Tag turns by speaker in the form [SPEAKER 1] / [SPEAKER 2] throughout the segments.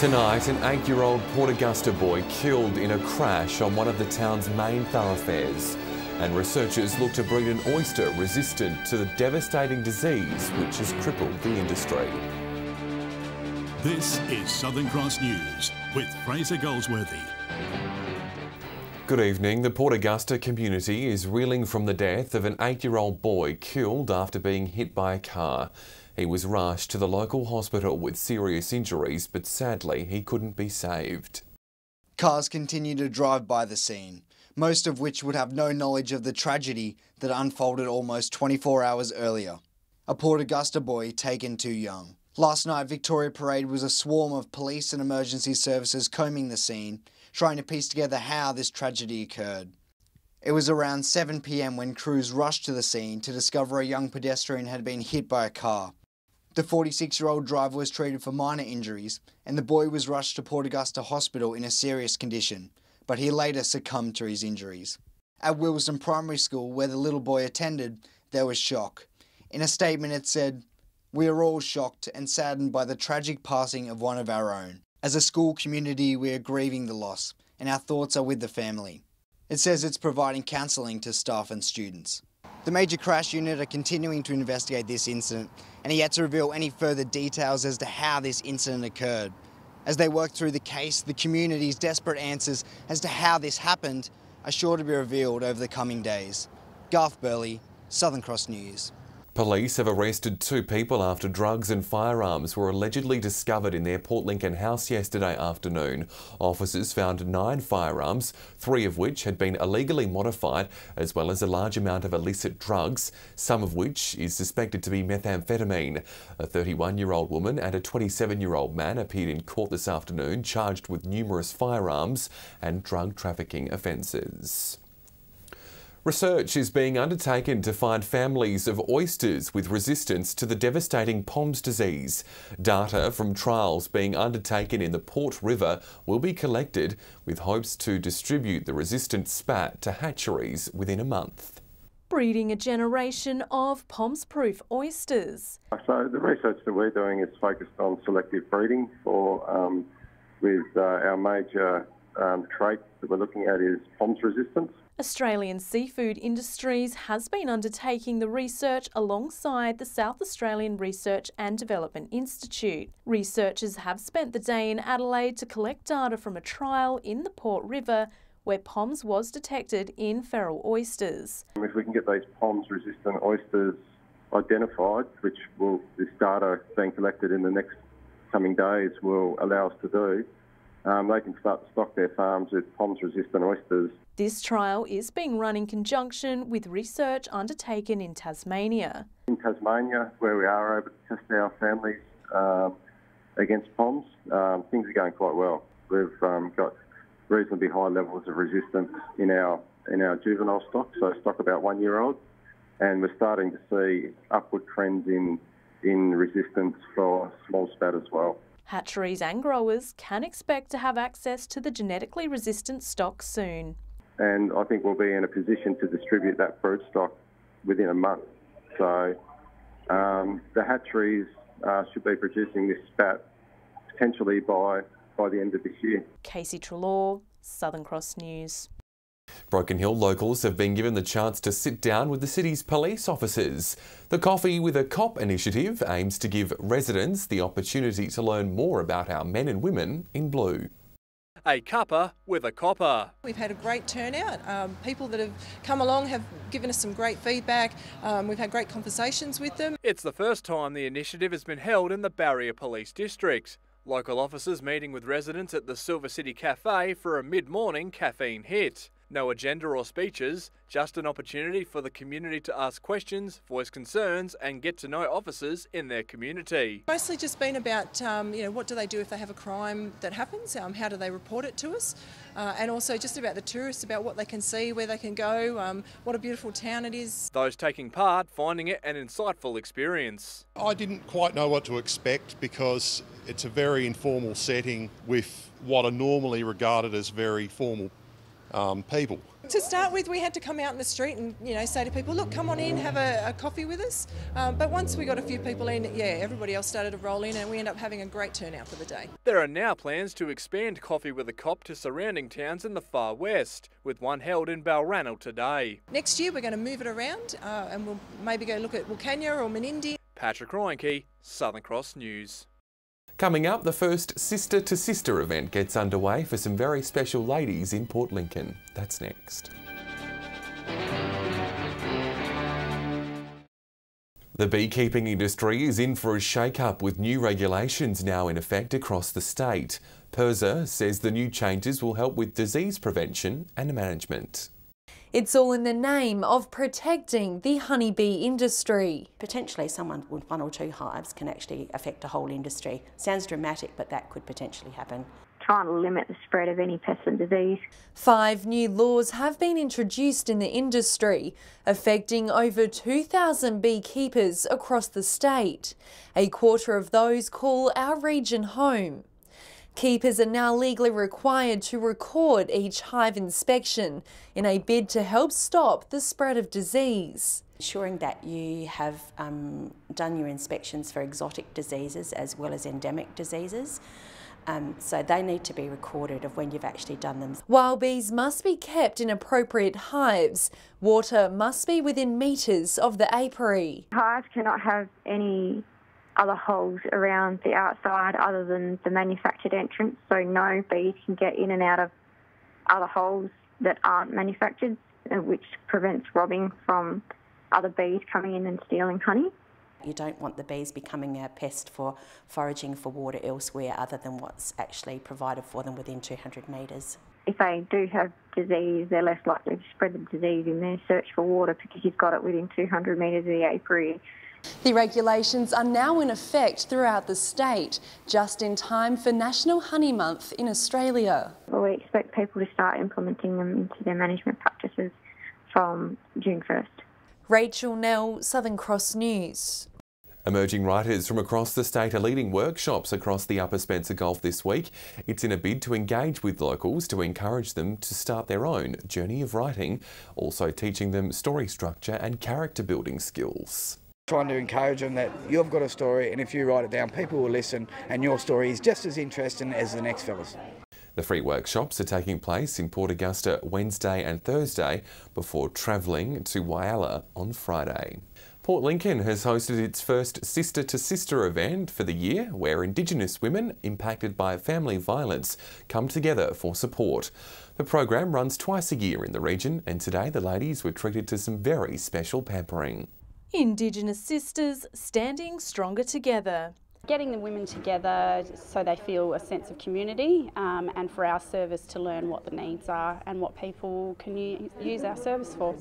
[SPEAKER 1] Tonight, an 8-year-old Port Augusta boy killed in a crash on one of the town's main thoroughfares. And researchers look to breed an oyster resistant to the devastating disease which has crippled the industry.
[SPEAKER 2] This is Southern Cross News with Fraser Goldsworthy.
[SPEAKER 1] Good evening. The Port Augusta community is reeling from the death of an 8-year-old boy killed after being hit by a car. He was rushed to the local hospital with serious injuries, but sadly he couldn't be saved.
[SPEAKER 3] Cars continue to drive by the scene, most of which would have no knowledge of the tragedy that unfolded almost 24 hours earlier. A Port Augusta boy taken too young. Last night, Victoria Parade was a swarm of police and emergency services combing the scene, trying to piece together how this tragedy occurred. It was around 7 p.m. when crews rushed to the scene to discover a young pedestrian had been hit by a car. The 46-year-old driver was treated for minor injuries, and the boy was rushed to Port Augusta Hospital in a serious condition, but he later succumbed to his injuries. At Wilson Primary School, where the little boy attended, there was shock. In a statement it said, "We are all shocked and saddened by the tragic passing of one of our own. As a school community, we are grieving the loss, and our thoughts are with the family." It says it's providing counselling to staff and students. The Major Crash Unit are continuing to investigate this incident and yet to reveal any further details as to how this incident occurred. As they work through the case, the community's desperate answers as to how this happened are sure to be revealed over the coming days. Garth Burley, Southern Cross News.
[SPEAKER 1] Police have arrested 2 people after drugs and firearms were allegedly discovered in their Port Lincoln house yesterday afternoon. Officers found 9 firearms, 3 of which had been illegally modified, as well as a large amount of illicit drugs, some of which is suspected to be methamphetamine. A 31-year-old woman and a 27-year-old man appeared in court this afternoon, charged with numerous firearms and drug trafficking offences. Research is being undertaken to find families of oysters with resistance to the devastating POMS disease. Data from trials being undertaken in the Port River will be collected with hopes to distribute the resistant spat to hatcheries within a month.
[SPEAKER 4] Breeding a generation of POMS-proof oysters.
[SPEAKER 5] So the research that we're doing is focused on selective breeding with our major trait that we're looking at is POMS resistance.
[SPEAKER 4] Australian Seafood Industries has been undertaking the research alongside the South Australian Research and Development Institute. Researchers have spent the day in Adelaide to collect data from a trial in the Port River where POMS was detected in feral oysters.
[SPEAKER 5] If we can get these POMS-resistant oysters identified, which this data being collected in the next coming days will allow us to do, they can start to stock their farms with POMS-resistant oysters.
[SPEAKER 4] This trial is being run in conjunction with research undertaken in Tasmania.
[SPEAKER 5] In Tasmania, where we are able to test our families against POMS, things are going quite well. We've got reasonably high levels of resistance in our juvenile stock, so stock about 1-year-old, and we're starting to see upward trends in resistance for small spat as well.
[SPEAKER 4] Hatcheries and growers can expect to have access to the genetically resistant stock soon.
[SPEAKER 5] And I think we'll be in a position to distribute that brood stock within a month. So the hatcheries should be producing this spat potentially by the end of this year.
[SPEAKER 4] Casey Trelaw, Southern Cross News.
[SPEAKER 1] Broken Hill locals have been given the chance to sit down with the city's police officers. The Coffee with a Cop initiative aims to give residents the opportunity to learn more about our men and women in blue.
[SPEAKER 6] A cuppa with a copper.
[SPEAKER 7] We've had a great turnout. People that have come along have given us some great feedback. We've had great conversations with them.
[SPEAKER 6] It's the first time the initiative has been held in the Barrier Police District. Local officers meeting with residents at the Silver City Cafe for a mid-morning caffeine hit. No agenda or speeches, just an opportunity for the community to ask questions, voice concerns and get to know officers in their community.
[SPEAKER 7] Mostly just been about, what do they do if they have a crime that happens? How do they report it to us? And also just about the tourists, about what they can see, where they can go, what a beautiful town it is.
[SPEAKER 6] Those taking part finding it an insightful experience.
[SPEAKER 8] I didn't quite know what to expect because it's a very informal setting with what are normally regarded as very formal people.
[SPEAKER 7] To start with, we had to come out in the street and, say to people, look, come on in, have a coffee with us. But once we got a few people in, everybody else started to roll in and we ended up having a great turnout for the day.
[SPEAKER 6] There are now plans to expand Coffee with a Cop to surrounding towns in the far west, with one held in Balranald today.
[SPEAKER 7] Next year, we're going to move it around and we'll maybe go look at Wilcannia or Menindee.
[SPEAKER 6] Patrick Reinke, Southern Cross News.
[SPEAKER 1] Coming up, the first Sister to Sister event gets underway for some very special ladies in Port Lincoln. That's next. The beekeeping industry is in for a shake-up with new regulations now in effect across the state. PIRSA says the new changes will help with disease prevention and management.
[SPEAKER 9] It's all in the name of protecting the honeybee industry.
[SPEAKER 10] Potentially someone with 1 or 2 hives can actually affect a whole industry. Sounds dramatic, but that could potentially happen.
[SPEAKER 11] Trying to limit the spread of any pest and disease.
[SPEAKER 9] 5 new laws have been introduced in the industry, affecting over 2,000 beekeepers across the state. A quarter of those call our region home. Keepers are now legally required to record each hive inspection in a bid to help stop the spread of disease.
[SPEAKER 10] Ensuring that you have done your inspections for exotic diseases as well as endemic diseases. So they need to be recorded of when you've actually done them.
[SPEAKER 9] While bees must be kept in appropriate hives, water must be within metres of the apiary.
[SPEAKER 11] Hives cannot have any other holes around the outside other than the manufactured entrance, so no bees can get in and out of other holes that aren't manufactured, which prevents robbing from other bees coming in and stealing honey.
[SPEAKER 10] You don't want the bees becoming a pest for foraging for water elsewhere other than what's actually provided for them within 200 metres.
[SPEAKER 11] If they do have disease, they're less likely to spread the disease in their search for water because you've got it within 200 metres of the apiary.
[SPEAKER 9] The regulations are now in effect throughout the state, just in time for National Honey Month in Australia.
[SPEAKER 11] Well, we expect people to start implementing them into their management practices from June 1st.
[SPEAKER 9] Rachel Nell, Southern Cross News.
[SPEAKER 1] Emerging writers from across the state are leading workshops across the Upper Spencer Gulf this week. It's in a bid to engage with locals to encourage them to start their own journey of writing, also teaching them story structure and character building skills.
[SPEAKER 12] Trying to encourage them that you've got a story and if you write it down, people will listen and your story is just as interesting as the next fella's.
[SPEAKER 1] The free workshops are taking place in Port Augusta Wednesday and Thursday before travelling to Whyalla on Friday. Port Lincoln has hosted its first Sister to Sister event for the year, where Indigenous women impacted by family violence come together for support. The program runs twice a year in the region, and today the ladies were treated to some very special pampering.
[SPEAKER 4] Indigenous sisters standing stronger together.
[SPEAKER 13] Getting the women together so they feel a sense of community and for our service to learn what the needs are and what people can use our service for.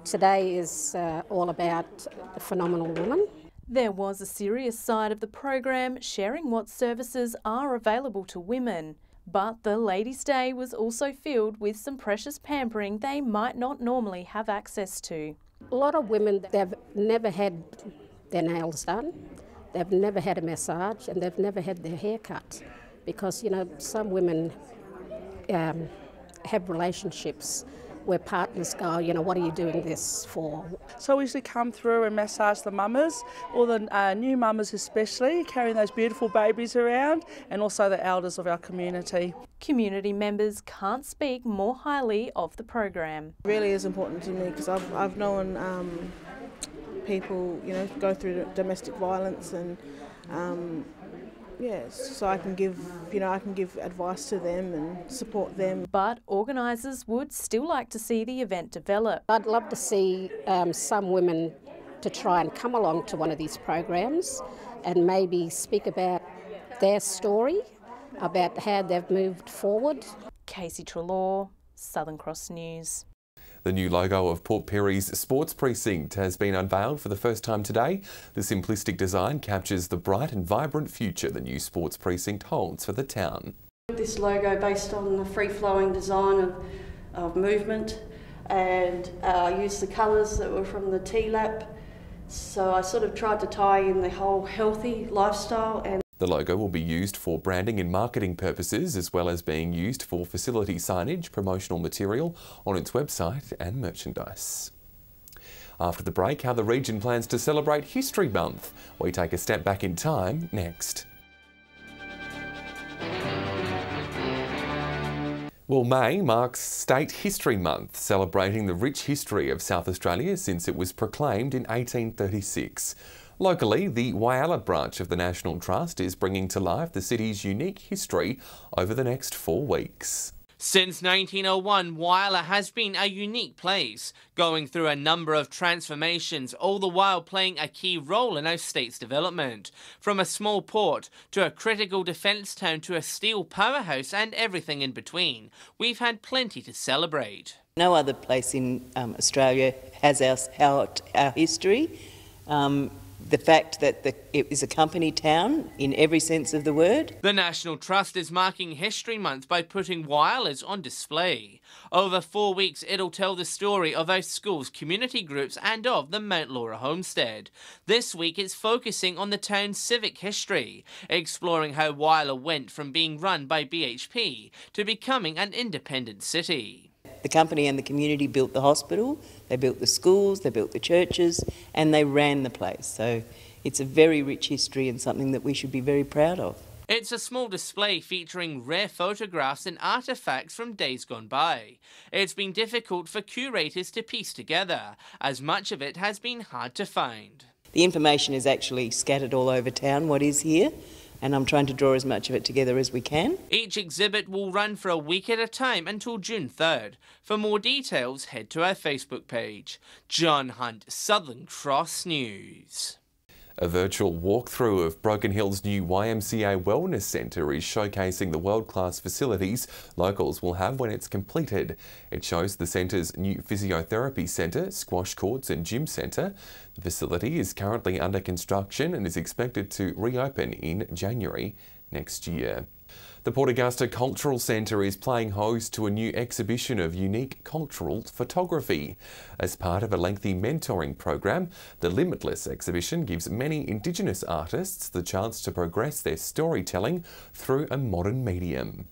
[SPEAKER 14] Today is all about the phenomenal woman.
[SPEAKER 4] There was a serious side of the program sharing what services are available to women. But the Ladies' Day was also filled with some precious pampering they might not normally have access to.
[SPEAKER 14] A lot of women, they've never had their nails done, they've never had a massage and they've never had their hair cut because, some women have relationships where partners go, what are you doing this for?
[SPEAKER 15] So we usually come through and massage the mamas, or the new mamas especially, carrying those beautiful babies around, and also the elders of our community.
[SPEAKER 4] Community members can't speak more highly of the program.
[SPEAKER 16] It really is important to me because I've known people, go through domestic violence and so I can give, advice to them and support them.
[SPEAKER 4] But organisers would still like to see the event develop.
[SPEAKER 14] I'd love to see some women to try and come along to one of these programs and maybe speak about their story, about how they've moved forward.
[SPEAKER 4] Casey Trelaw, Southern Cross News.
[SPEAKER 1] The new logo of Port Perry's Sports Precinct has been unveiled for the first time today. The simplistic design captures the bright and vibrant future the new Sports Precinct holds for the town.
[SPEAKER 17] This logo based on the free-flowing design of movement, and I used the colours that were from the TLAP. So I sort of tried to tie in the whole healthy lifestyle. And
[SPEAKER 1] The logo will be used for branding and marketing purposes, as well as being used for facility signage, promotional material on its website and merchandise. After the break, how the region plans to celebrate History Month. We take a step back in time next. Well, May marks State History Month, celebrating the rich history of South Australia since it was proclaimed in 1836. Locally, the Whyalla branch of the National Trust is bringing to life the city's unique history over the next 4 weeks.
[SPEAKER 18] Since 1901, Whyalla has been a unique place, going through a number of transformations, all the while playing a key role in our state's development. From a small port to a critical defence town to a steel powerhouse and everything in between, we've had plenty to celebrate.
[SPEAKER 19] No other place in Australia has our history. The fact that it is a company town in every sense of the word.
[SPEAKER 18] The National Trust is marking History Month by putting Whyallas on display. Over 4 weeks, it'll tell the story of our schools, community groups and of the Mount Laura homestead. This week, it's focusing on the town's civic history, exploring how Whyalla went from being run by BHP to becoming an independent city.
[SPEAKER 19] The company and the community built the hospital, they built the schools, they built the churches, and they ran the place. So it's a very rich history and something that we should be very proud of.
[SPEAKER 18] It's a small display featuring rare photographs and artefacts from days gone by. It's been difficult for curators to piece together, as much of it has been hard to find.
[SPEAKER 19] The information is actually scattered all over town, what is here, and I'm trying to draw as much of it together as we can.
[SPEAKER 18] Each exhibit will run for a week at a time until June 3rd. For more details, head to our Facebook page. John Hunt, Southern Cross News.
[SPEAKER 1] A virtual walkthrough of Broken Hill's new YMCA Wellness Centre is showcasing the world-class facilities locals will have when it's completed. It shows the centre's new physiotherapy centre, squash courts and gym centre. The facility is currently under construction and is expected to reopen in January next year. The Port Augusta Cultural Centre is playing host to a new exhibition of unique cultural photography. As part of a lengthy mentoring program, the Limitless exhibition gives many Indigenous artists the chance to progress their storytelling through a modern medium.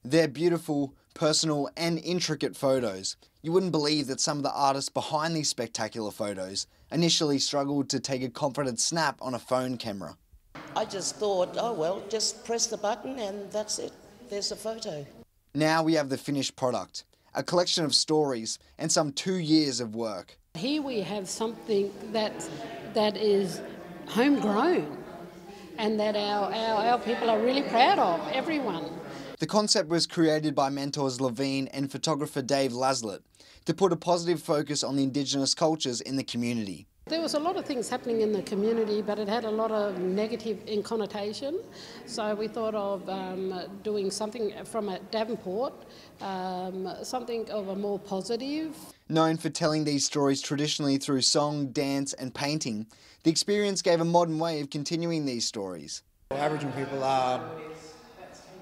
[SPEAKER 3] They're beautiful, personal and intricate photos. You wouldn't believe that some of the artists behind these spectacular photos initially struggled to take a confident snap on a phone camera.
[SPEAKER 20] I just thought, oh well, just press the button and that's it. There's a photo.
[SPEAKER 3] Now we have the finished product, a collection of stories and some 2 years of work.
[SPEAKER 14] Here we have something that is homegrown and that our people are really proud of, everyone.
[SPEAKER 3] The concept was created by mentors Levine and photographer Dave Laslett to put a positive focus on the Indigenous cultures in the community.
[SPEAKER 14] There was a lot of things happening in the community, but it had a lot of negative connotation. So we thought of doing something from Davenport, something of a more positive.
[SPEAKER 3] Known for telling these stories traditionally through song, dance and painting, the experience gave a modern way of continuing these stories.
[SPEAKER 21] Aboriginal people are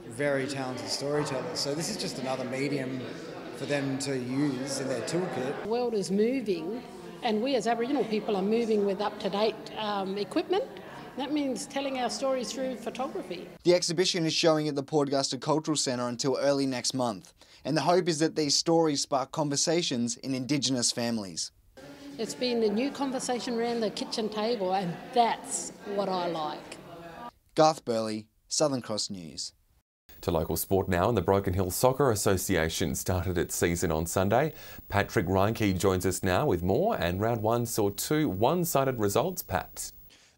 [SPEAKER 21] very talented storytellers, so this is just another medium for them to use in their toolkit.
[SPEAKER 14] The world is moving, and we as Aboriginal people are moving with up-to-date equipment. That means telling our stories through photography.
[SPEAKER 3] The exhibition is showing at the Port Augusta Cultural Centre until early next month, and the hope is that these stories spark conversations in Indigenous families.
[SPEAKER 14] It's been a new conversation around the kitchen table, and that's what I like.
[SPEAKER 3] Garth Burley, Southern Cross News.
[SPEAKER 1] To local sport now, and the Broken Hill Soccer Association started its season on Sunday. Patrick Reinke joins us now with more, and round one saw 2 one-sided results, Pat.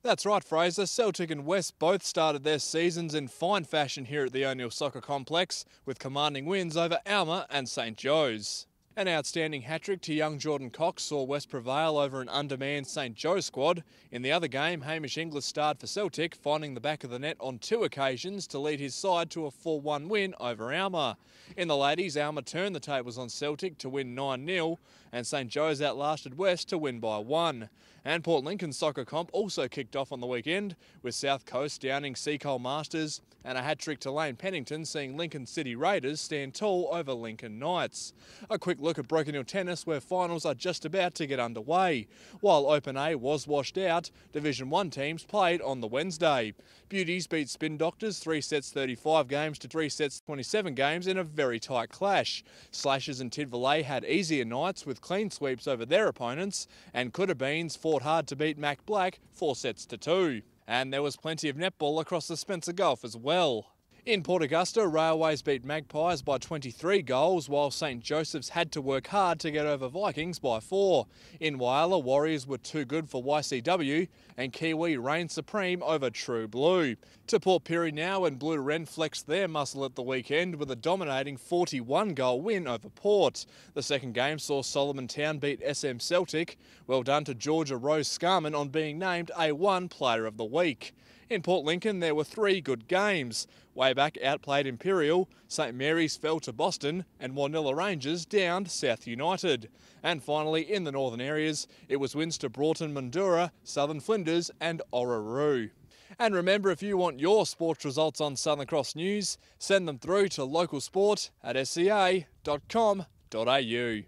[SPEAKER 6] That's right, Fraser. Celtic and West both started their seasons in fine fashion here at the O'Neill Soccer Complex, with commanding wins over Alma and St Joe's. An outstanding hat-trick to young Jordan Cox saw West prevail over an undermanned St Joe squad. In the other game, Hamish Inglis starred for Celtic, finding the back of the net on 2 occasions to lead his side to a 4-1 win over Alma. In the ladies, Alma turned the tables on Celtic to win 9-0, and St Joe's outlasted West to win by 1. And Port Lincoln's soccer comp also kicked off on the weekend, with South Coast downing Seacole Masters and a hat-trick to Lane Pennington seeing Lincoln City Raiders stand tall over Lincoln Knights. A quick look at Broken Hill Tennis, where finals are just about to get underway. While Open A was washed out, Division 1 teams played on the Wednesday. Beauties beat Spin Doctors 3 sets 35 games to 3 sets 27 games in a very tight clash. Slashers and Tidvalle had easier nights with clean sweeps over their opponents, and Coodabbeans fought hard to beat Mac Black 4 sets to 2. And there was plenty of netball across the Spencer Gulf as well. In Port Augusta, Railways beat Magpies by 23 goals, while St Joseph's had to work hard to get over Vikings by 4. In Whyalla, Warriors were too good for YCW, and Kiwi reigned supreme over True Blue. To Port Pirie now, and Blue Wren flexed their muscle at the weekend with a dominating 41-goal win over Port. The second game saw Solomon Town beat SM Celtic. Well done to Georgia Rose Scarman on being named A1 Player of the Week. In Port Lincoln, there were 3 good games. Wayback outplayed Imperial, St Mary's fell to Boston, and Warnilla Rangers downed South United. And finally, in the northern areas, it was wins to Broughton Mandurah, Southern Flinders and Orroroo. And remember, if you want your sports results on Southern Cross News, send them through to localsport@sca.com.au.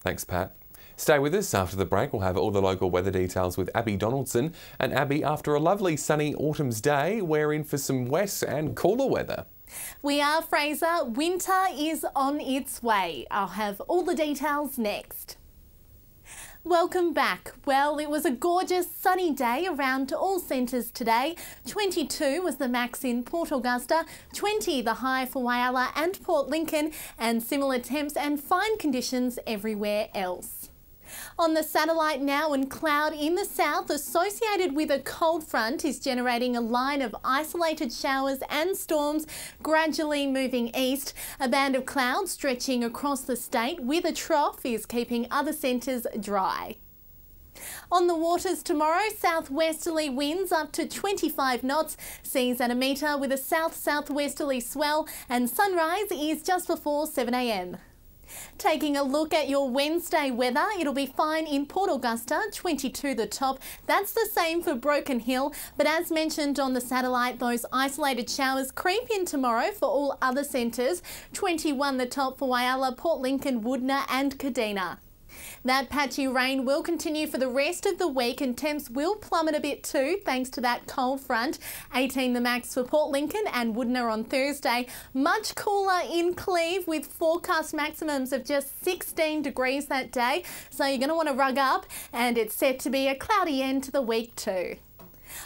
[SPEAKER 1] Thanks, Pat. Stay with us. After the break, we'll have all the local weather details with Abby Donaldson. And Abby, after a lovely sunny autumn's day, we're in for some wet and cooler weather.
[SPEAKER 4] We are, Fraser. Winter is on its way. I'll have all the details next. Welcome back. Well, it was a gorgeous sunny day around all centres today. 22 was the max in Port Augusta, 20 the high for Whyalla and Port Lincoln, and similar temps and fine conditions everywhere else. On the satellite now, and cloud in the south associated with a cold front is generating a line of isolated showers and storms gradually moving east. A band of clouds stretching across the state with a trough is keeping other centres dry. On the waters tomorrow, southwesterly winds up to 25 knots, seas at a metre with a south-southwesterly swell, and sunrise is just before 7 a.m. Taking a look at your Wednesday weather, it'll be fine in Port Augusta, 22 the top. That's the same for Broken Hill, but as mentioned on the satellite, those isolated showers creep in tomorrow for all other centres, 21 the top for Whyalla, Port Lincoln, Woodner and Kadina. That patchy rain will continue for the rest of the week, and temps will plummet a bit too thanks to that cold front. 18 the max for Port Lincoln and Woodner on Thursday. Much cooler in Cleve with forecast maximums of just 16 degrees that day, so you're going to want to rug up, and it's set to be a cloudy end to the week too.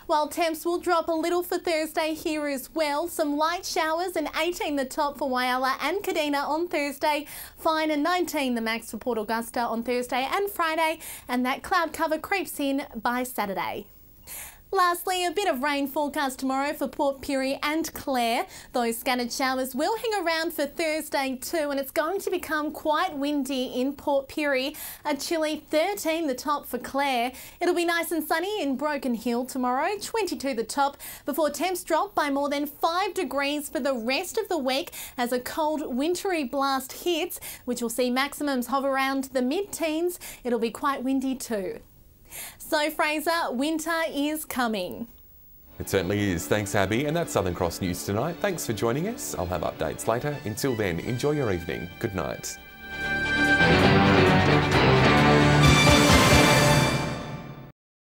[SPEAKER 4] While temps will drop a little for Thursday here as well. Some light showers and 18 the top for Whyalla and Kadina on Thursday. Fine and 19 the max for Port Augusta on Thursday and Friday. And that cloud cover creeps in by Saturday. Lastly, a bit of rain forecast tomorrow for Port Pirie and Clare. Those scattered showers will hang around for Thursday too, and it's going to become quite windy in Port Pirie. A chilly 13 the top for Clare. It'll be nice and sunny in Broken Hill tomorrow, 22 the top, before temps drop by more than 5 degrees for the rest of the week as a cold wintry blast hits, which will see maximums hover around the mid-teens. It'll be quite windy too. So Fraser, winter is coming.
[SPEAKER 1] It certainly is. Thanks, Abby. And that's Southern Cross News tonight. Thanks for joining us. I'll have updates later. Until then, enjoy your evening. Good night.